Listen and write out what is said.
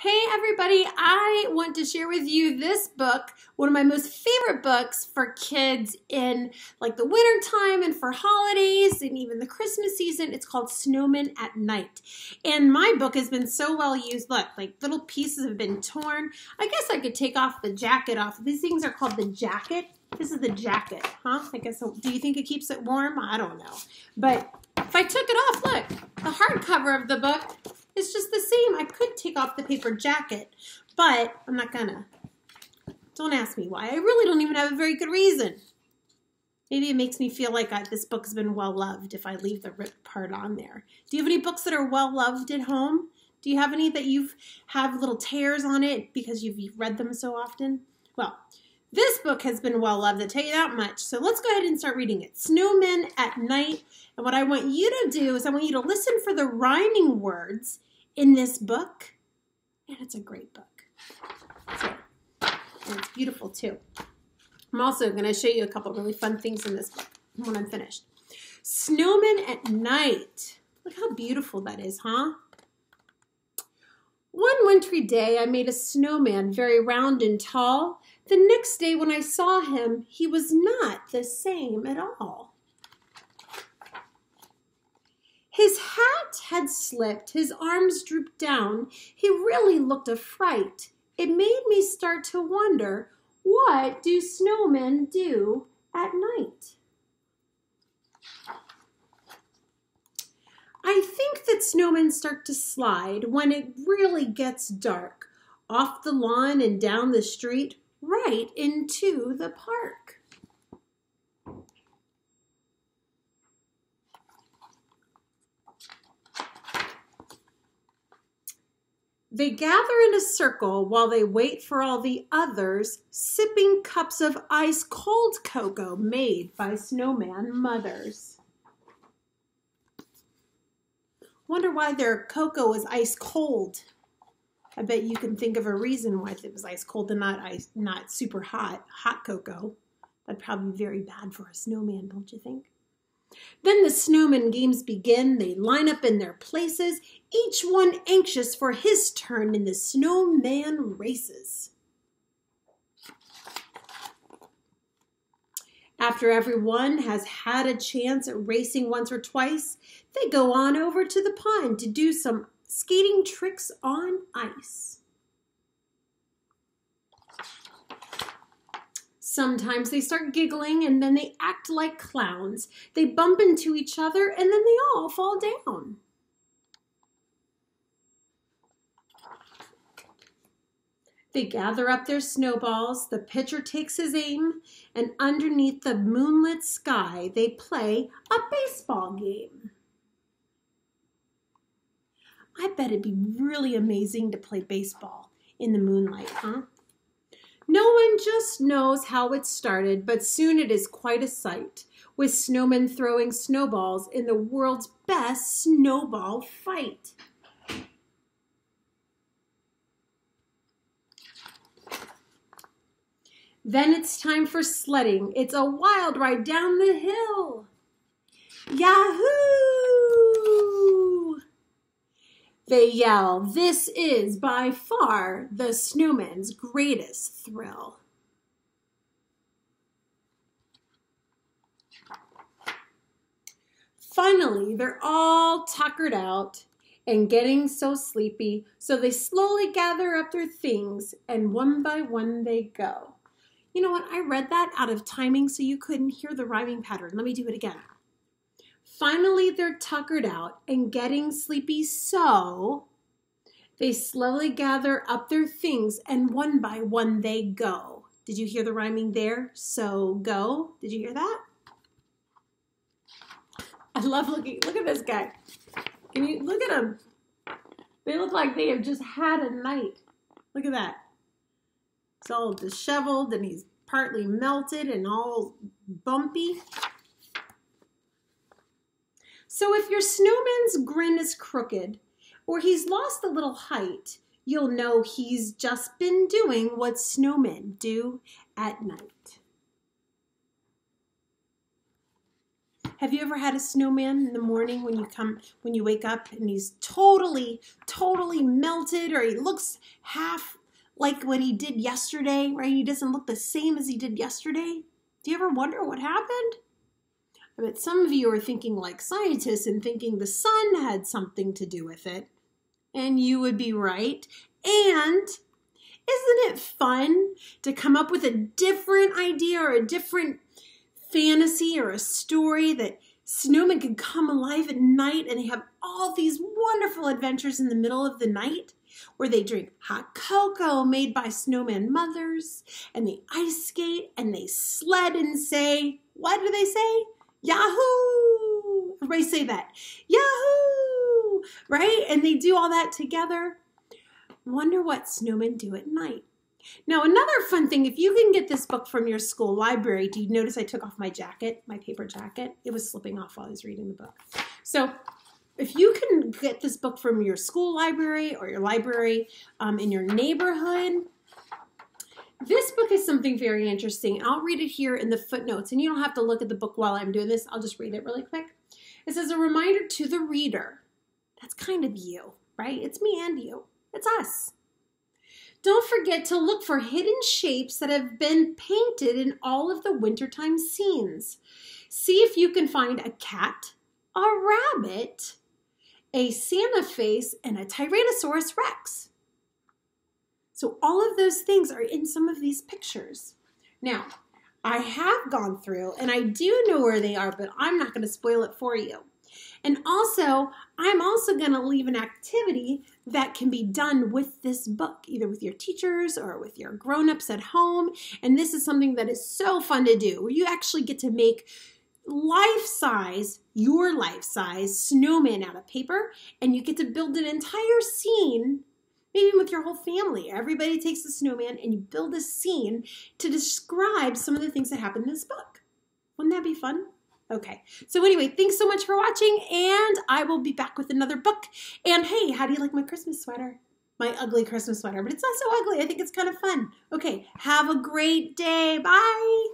Hey everybody, I want to share with you this book, one of my most favorite books for kids in like the winter time and for holidays and even the Christmas season. It's called Snowman at Night. And my book has been so well used. Look, like little pieces have been torn. I guess I could take off the jacket off. These things are called the jacket. This is the jacket, huh? I guess, do you think it keeps it warm? I don't know. But if I took it off, look, the hardcover of the book, it's just the same. I could take off the paper jacket, but I'm not gonna. Don't ask me why. I really don't even have a very good reason. Maybe it makes me feel like this book has been well loved if I leave the ripped part on there. Do you have any books that are well loved at home? Do you have any that have little tears on it because you've read them so often? Well, this book has been well loved, I'll tell you that much. So let's go ahead and start reading it. Snowmen at Night. And what I want you to do is I want you to listen for the rhyming words in this book. And it's a great book. And it's beautiful too. I'm also going to show you a couple really fun things in this book when I'm finished. Snowmen at Night. Look how beautiful that is, huh? One wintry day, I made a snowman very round and tall. The next day when I saw him, he was not the same at all. His hat had slipped, his arms drooped down. He really looked a fright. It made me start to wonder, what do snowmen do at night? I think that snowmen start to slide when it really gets dark, off the lawn and down the street, right into the park. They gather in a circle while they wait for all the others, sipping cups of ice-cold cocoa made by snowman mothers. Wonder why their cocoa is ice cold. I bet you can think of a reason why it was ice cold and not super hot cocoa. That'd probably be very bad for a snowman, don't you think? Then the snowman games begin. They line up in their places, each one anxious for his turn in the snowman races. After everyone has had a chance at racing once or twice, they go on over to the pond to do some skating tricks on ice. Sometimes they start giggling and then they act like clowns. They bump into each other and then they all fall down. They gather up their snowballs, the pitcher takes his aim, and underneath the moonlit sky, they play a baseball game. I bet it'd be really amazing to play baseball in the moonlight, huh? No one just knows how it started, but soon it is quite a sight, with snowmen throwing snowballs in the world's best snowball fight. Then it's time for sledding. It's a wild ride down the hill. Yahoo! They yell, this is by far the snowman's greatest thrill. Finally, they're all tuckered out and getting so sleepy, so they slowly gather up their things and one by one they go. You know what? I read that out of timing so you couldn't hear the rhyming pattern. Let me do it again. Finally, they're tuckered out and getting sleepy, so they slowly gather up their things and one by one they go. Did you hear the rhyming there? So go. Did you hear that? I love looking. Look at this guy. Can you look at them? They look like they have just had a night. Look at that. It's all disheveled and he's partly melted and all bumpy. So if your snowman's grin is crooked or he's lost a little height, you'll know he's just been doing what snowmen do at night. Have you ever had a snowman in the morning when you wake up and he's totally melted, or he looks half like what he did yesterday, right? He doesn't look the same as he did yesterday. Do you ever wonder what happened? I bet some of you are thinking like scientists and thinking the sun had something to do with it. And you would be right. And isn't it fun to come up with a different idea or a different fantasy or a story that snowmen can come alive at night and they have all these wonderful adventures in the middle of the night where they drink hot cocoa made by snowman mothers and they ice skate and they sled and say, what do they say? Yahoo! Everybody say that. Yahoo! Right? And they do all that together. Wonder what snowmen do at night. Now, another fun thing, if you can get this book from your school library, do you notice I took off my jacket, my paper jacket? It was slipping off while I was reading the book. So if you can get this book from your school library or your library in your neighborhood, this book is something very interesting. I'll read it here in the footnotes, and you don't have to look at the book while I'm doing this. I'll just read it really quick. It says, a reminder to the reader. That's kind of you, right? It's me and you. It's us. Don't forget to look for hidden shapes that have been painted in all of the wintertime scenes. See if you can find a cat, a rabbit, a Santa face, and a Tyrannosaurus Rex. So all of those things are in some of these pictures. Now, I have gone through and I do know where they are, but I'm not going to spoil it for you. And also, I'm also going to leave an activity that can be done with this book, either with your teachers or with your grown-ups at home. And this is something that is so fun to do, where you actually get to make life-size, your life-size snowman out of paper, and you get to build an entire scene, maybe with your whole family. Everybody takes the snowman and you build a scene to describe some of the things that happen in this book. Wouldn't that be fun? Okay, so anyway, thanks so much for watching, and I will be back with another book. And hey, how do you like my Christmas sweater? My ugly Christmas sweater, but it's not so ugly. I think it's kind of fun. Okay, have a great day. Bye.